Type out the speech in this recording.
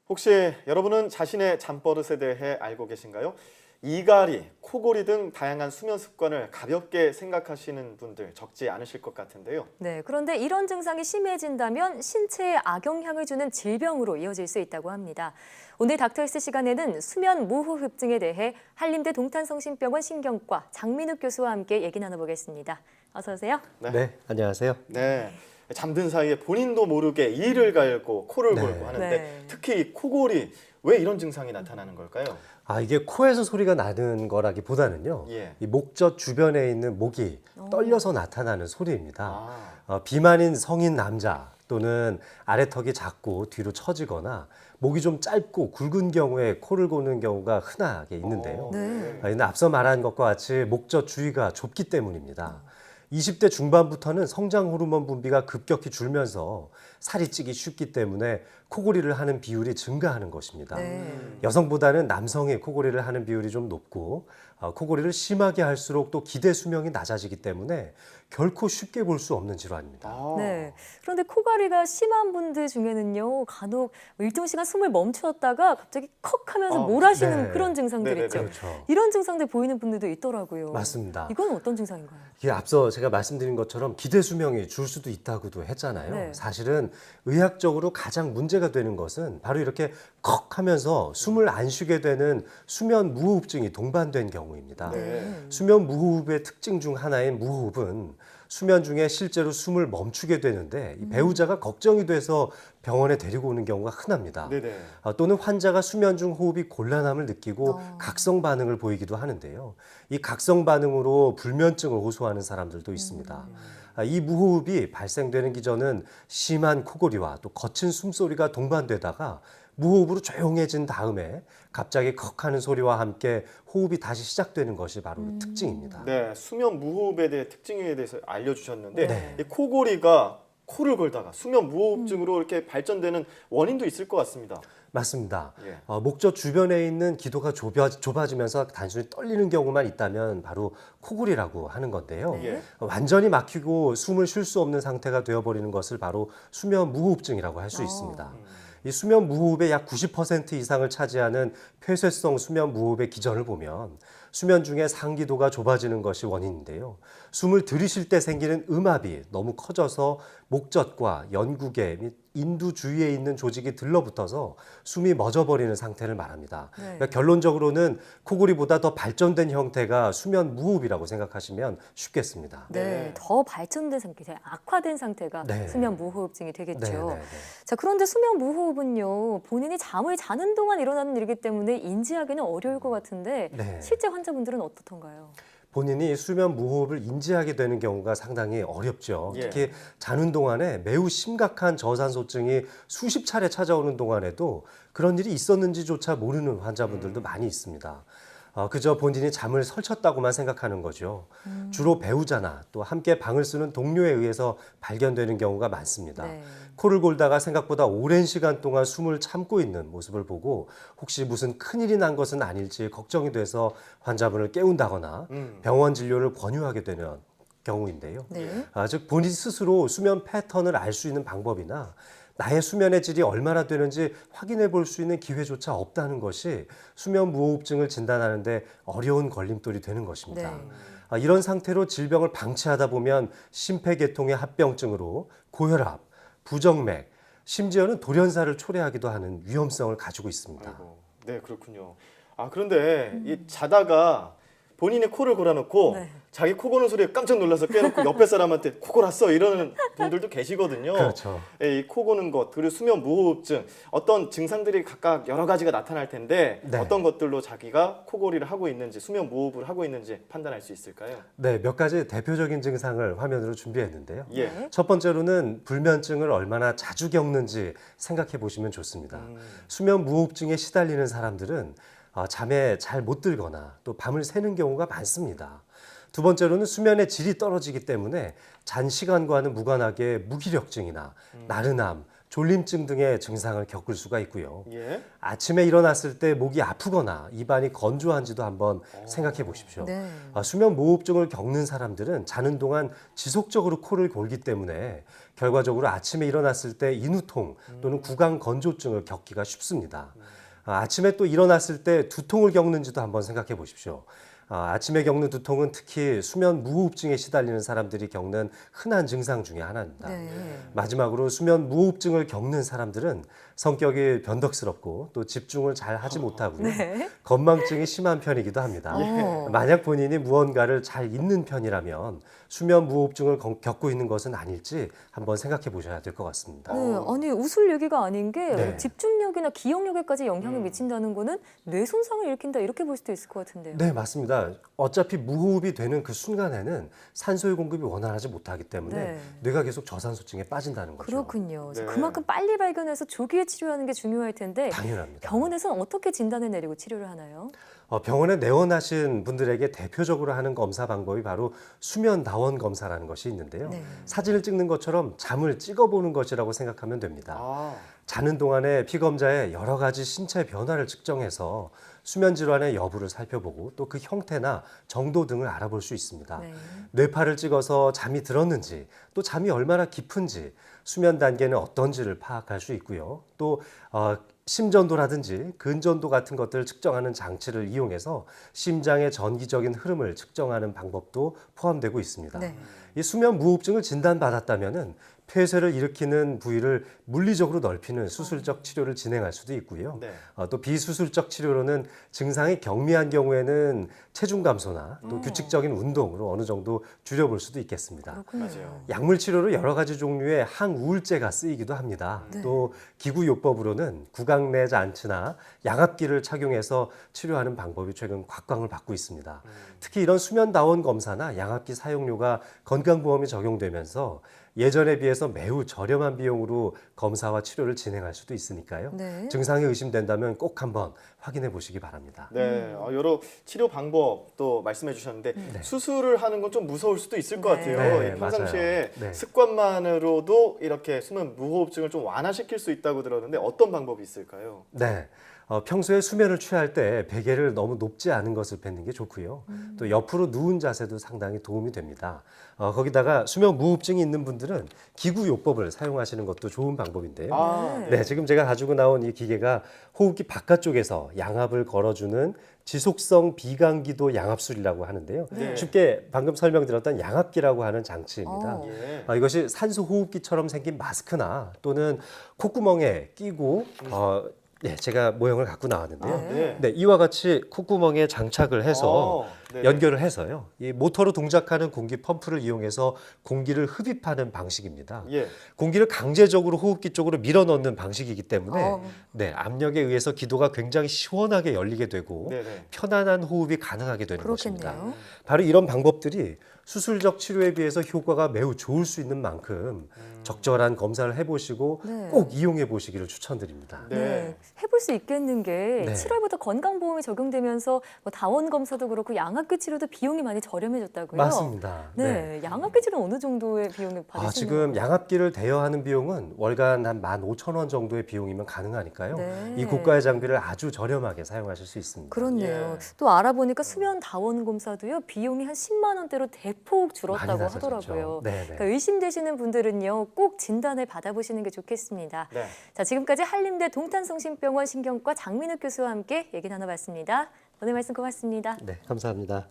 혹시 여러분은 자신의 잠버릇에 대해 알고 계신가요? 이갈이, 코골이 등 다양한 수면 습관을 가볍게 생각하시는 분들 적지 않으실 것 같은데요. 네, 그런데 이런 증상이 심해진다면 신체에 악영향을 주는 질병으로 이어질 수 있다고 합니다. 오늘 닥터헬스 시간에는 수면 무호흡증에 대해 한림대 동탄성심병원 신경과 장민욱 교수와 함께 얘기 나눠보겠습니다. 어서 오세요. 네, 안녕하세요. 네. 잠든 사이에 본인도 모르게 이를 갈고 코를 네. 골고 하는데 네. 특히 이 코골이 왜 이런 증상이 나타나는 걸까요? 이게 코에서 소리가 나는 거라기보다는요. 예. 이 목젖 주변에 있는 목이 떨려서 나타나는 소리입니다. 아, 비만인 성인 남자 또는 아래턱이 작고 뒤로 처지거나 목이 좀 짧고 굵은 경우에 코를 고는 경우가 흔하게 있는데요. 네. 근데 앞서 말한 것과 같이 목젖 주위가 좁기 때문입니다. 20대 중반부터는 성장 호르몬 분비가 급격히 줄면서 살이 찌기 쉽기 때문에 코골이를 하는 비율이 증가하는 것입니다. 네. 여성보다는 남성이 코골이를 하는 비율이 좀 높고 코골이를 심하게 할수록 또 기대 수명이 낮아지기 때문에 결코 쉽게 볼 수 없는 질환입니다. 아. 네. 그런데 코골이가 심한 분들 중에는요, 간혹 일정 시간 숨을 멈추었다가 갑자기 컥 하면서 몰아쉬는 네. 그런 증상들 네네네. 있죠. 그렇죠. 이런 증상들 보이는 분들도 있더라고요. 맞습니다. 이건 어떤 증상인가요? 이게 앞서 제가 말씀드린 것처럼 기대 수명이 줄 수도 있다고도 했잖아요. 네. 사실은 의학적으로 가장 문제가 되는 것은 바로 이렇게 컥 하면서 숨을 안 쉬게 되는 수면 무호흡증이 동반된 경우입니다. 네. 수면 무호흡의 특징 중 하나인 무호흡은 수면 중에 실제로 숨을 멈추게 되는데 이 배우자가 걱정이 돼서 병원에 데리고 오는 경우가 흔합니다. 네네. 또는 환자가 수면 중 호흡이 곤란함을 느끼고 각성 반응을 보이기도 하는데요. 이 각성 반응으로 불면증을 호소하는 사람들도 있습니다. 이 무호흡이 발생되는 기전은 심한 코골이와 또 거친 숨소리가 동반되다가 무호흡으로 조용해진 다음에 갑자기 컥 하는 소리와 함께 호흡이 다시 시작되는 것이 바로 특징입니다. 네, 수면 무호흡에 대해 특징에 대해서 알려주셨는데 네. 이 코골이가 코를 골다가 수면 무호흡증으로 이렇게 발전되는 원인도 있을 것 같습니다. 맞습니다. 예. 목젖 주변에 있는 기도가 좁아지면서 단순히 떨리는 경우만 있다면 바로 코골이라고 하는 건데요. 예. 완전히 막히고 숨을 쉴 수 없는 상태가 되어버리는 것을 바로 수면 무호흡증이라고 할 수 있습니다. 이 수면 무호흡의 약 90% 이상을 차지하는 폐쇄성 수면 무호흡의 기전을 보면 수면 중에 상기도가 좁아지는 것이 원인인데요. 숨을 들이쉴 때 생기는 음압이 너무 커져서 목젖과 연구개 및 인두 주위에 있는 조직이 들러붙어서 숨이 멎어버리는 상태를 말합니다. 네. 그러니까 결론적으로는 코골이보다 더 발전된 형태가 수면 무호흡이라고 생각하시면 쉽겠습니다. 네, 네. 더 발전된 상태, 악화된 상태가 네. 수면 무호흡증이 되겠죠. 네, 네, 네. 자, 그런데 수면 무호흡은요, 본인이 잠을 자는 동안 일어나는 일이기 때문에 인지하기는 어려울 것 같은데 네. 실제 환자분들은 어떻던가요? 본인이 수면 무호흡을 인지하게 되는 경우가 상당히 어렵죠. 예. 특히 자는 동안에 매우 심각한 저산소증이 수십 차례 찾아오는 동안에도 그런 일이 있었는지조차 모르는 환자분들도 많이 있습니다. 그저 본인이 잠을 설쳤다고만 생각하는 거죠. 주로 배우자나 또 함께 방을 쓰는 동료에 의해서 발견되는 경우가 많습니다. 네. 코를 골다가 생각보다 오랜 시간 동안 숨을 참고 있는 모습을 보고 혹시 무슨 큰일이 난 것은 아닐지 걱정이 돼서 환자분을 깨운다거나 병원 진료를 권유하게 되는 경우인데요. 네. 즉 본인 스스로 수면 패턴을 알 수 있는 방법이나 나의 수면의 질이 얼마나 되는지 확인해 볼 수 있는 기회조차 없다는 것이 수면 무호흡증을 진단하는 데 어려운 걸림돌이 되는 것입니다. 네. 이런 상태로 질병을 방치하다 보면 심폐계통의 합병증으로 고혈압, 부정맥, 심지어는 돌연사를 초래하기도 하는 위험성을 가지고 있습니다. 아이고, 네, 그렇군요. 그런데 이 자다가 본인의 코를 골아놓고 네. 자기 코 고는 소리에 깜짝 놀라서 깨놓고 옆에 사람한테 코 골았어 이러는 분들도 계시거든요. 그렇죠. 예, 이 코 고는 것 그리고 수면 무호흡증 어떤 증상들이 각각 여러 가지가 나타날 텐데 네. 어떤 것들로 자기가 코골이를 하고 있는지 수면 무호흡을 하고 있는지 판단할 수 있을까요? 네, 몇 가지 대표적인 증상을 화면으로 준비했는데요. 예. 네. 첫 번째로는 불면증을 얼마나 자주 겪는지 생각해 보시면 좋습니다. 수면 무호흡증에 시달리는 사람들은 잠에 잘 못 들거나 또 밤을 새는 경우가 많습니다. 두 번째로는 수면의 질이 떨어지기 때문에 잔 시간과는 무관하게 무기력증이나 나른함, 졸림증 등의 증상을 겪을 수가 있고요. 예. 아침에 일어났을 때 목이 아프거나 입안이 건조한지도 한번 생각해 보십시오. 네. 수면 무호흡증을 겪는 사람들은 자는 동안 지속적으로 코를 골기 때문에 결과적으로 아침에 일어났을 때 인후통 또는 구강 건조증을 겪기가 쉽습니다. 아침에 또 일어났을 때 두통을 겪는지도 한번 생각해 보십시오. 아침에 겪는 두통은 특히 수면 무호흡증에 시달리는 사람들이 겪는 흔한 증상 중에 하나입니다. 네. 마지막으로 수면 무호흡증을 겪는 사람들은 성격이 변덕스럽고 또 집중을 잘 하지 못하고요. 네. 건망증이 심한 편이기도 합니다. 만약 본인이 무언가를 잘 잊는 편이라면 수면 무호흡증을 겪고 있는 것은 아닐지 한번 생각해 보셔야 될 것 같습니다. 네, 아니 웃을 얘기가 아닌 게 네. 집중력이나 기억력에까지 영향을 미친다는 거는 뇌 손상을 일으킨다 이렇게 볼 수도 있을 것 같은데요. 네, 맞습니다. 어차피 무호흡이 되는 그 순간에는 산소의 공급이 원활하지 못하기 때문에 네. 뇌가 계속 저산소증에 빠진다는 거죠. 그렇군요. 네. 그만큼 빨리 발견해서 조기에 치료하는 게 중요할 텐데 당연합니다. 병원에서는 어떻게 진단을 내리고 치료를 하나요? 병원에 내원하신 분들에게 대표적으로 하는 검사 방법이 바로 수면 다원 검사라는 것이 있는데요. 네. 사진을 찍는 것처럼 잠을 찍어보는 것이라고 생각하면 됩니다. 아, 자는 동안에 피검자에 여러 가지 신체 변화를 측정해서 수면 질환의 여부를 살펴보고 또 그 형태나 정도 등을 알아볼 수 있습니다. 네. 뇌파를 찍어서 잠이 들었는지 또 잠이 얼마나 깊은지 수면 단계는 어떤지를 파악할 수 있고요. 또 심전도라든지 근전도 같은 것들을 측정하는 장치를 이용해서 심장의 전기적인 흐름을 측정하는 방법도 포함되고 있습니다. 네. 이 수면 무호흡증을 진단받았다면은 폐쇄를 일으키는 부위를 물리적으로 넓히는 수술적 치료를 진행할 수도 있고요. 네. 또 비수술적 치료로는 증상이 경미한 경우에는 체중 감소나 또 규칙적인 운동으로 어느 정도 줄여볼 수도 있겠습니다. 그렇군요. 맞아요. 약물 치료로 여러 가지 종류의 항우울제가 쓰이기도 합니다. 네. 또 기구요법으로는 구강 내 잔치나 양압기를 착용해서 치료하는 방법이 최근 곽광을 받고 있습니다. 특히 이런 수면다원 검사나 양압기 사용료가 건강보험에 적용되면서 예전에 비해서 매우 저렴한 비용으로 검사와 치료를 진행할 수도 있으니까요. 네. 증상이 의심된다면 꼭 한번 확인해 보시기 바랍니다. 네, 여러 치료 방법도 말씀해 주셨는데 수술을 하는 건 좀 무서울 수도 있을 것 네. 같아요. 네, 이 평상시에 맞아요. 네. 습관만으로도 이렇게 수면 무호흡증을 좀 완화시킬 수 있다고 들었는데 어떤 방법이 있을까요? 네. 평소에 수면을 취할 때 베개를 너무 높지 않은 것을 뱉는 게 좋고요. 또 옆으로 누운 자세도 상당히 도움이 됩니다. 거기다가 수면 무호흡증이 있는 분들은 기구요법을 사용하시는 것도 좋은 방법인데요. 아, 네, 지금 제가 가지고 나온 이 기계가 호흡기 바깥쪽에서 양압을 걸어주는 지속성 비강기도 양압술이라고 하는데요. 네. 쉽게 방금 설명드렸던 양압기라고 하는 장치입니다. 예. 이것이 산소 호흡기처럼 생긴 마스크나 또는 콧구멍에 끼고 네, 제가 모형을 갖고 나왔는데요. 네. 네, 이와 같이 콧구멍에 장착을 해서 네네. 연결을 해서요. 이 모터로 동작하는 공기 펌프를 이용해서 공기를 흡입하는 방식입니다. 예. 공기를 강제적으로 호흡기 쪽으로 밀어넣는 방식이기 때문에 어. 네, 압력에 의해서 기도가 굉장히 시원하게 열리게 되고 네네. 편안한 호흡이 가능하게 되는 것입니다. 그렇겠네요. 바로 이런 방법들이 수술적 치료에 비해서 효과가 매우 좋을 수 있는 만큼 적절한 검사를 해보시고 네. 꼭 이용해 보시기를 추천드립니다. 네. 해볼 수 있겠는 게 네. 7월부터 건강보험이 적용되면서 뭐 다원 검사도 그렇고 양압기 치료도 비용이 많이 저렴해졌다고요? 맞습니다. 네, 양압기 치료는 어느 정도의 비용을 받으시나요? 지금 양압기를 대여하는 비용은 월간 한 15,000원 정도의 비용이면 가능하니까요. 네. 이 고가의 장비를 아주 저렴하게 사용하실 수 있습니다. 그렇네요. 예. 또 알아보니까 수면 다원 검사도요 비용이 한 10만 원대로 대폭 많이 줄었다고 낮아졌죠. 하더라고요. 네네. 그러니까 의심되시는 분들은요 꼭 진단을 받아보시는 게 좋겠습니다. 네. 자, 지금까지 한림대 동탄성심병원 신경과 장민욱 교수와 함께 얘기 나눠봤습니다. 오늘 말씀 고맙습니다. 네, 감사합니다.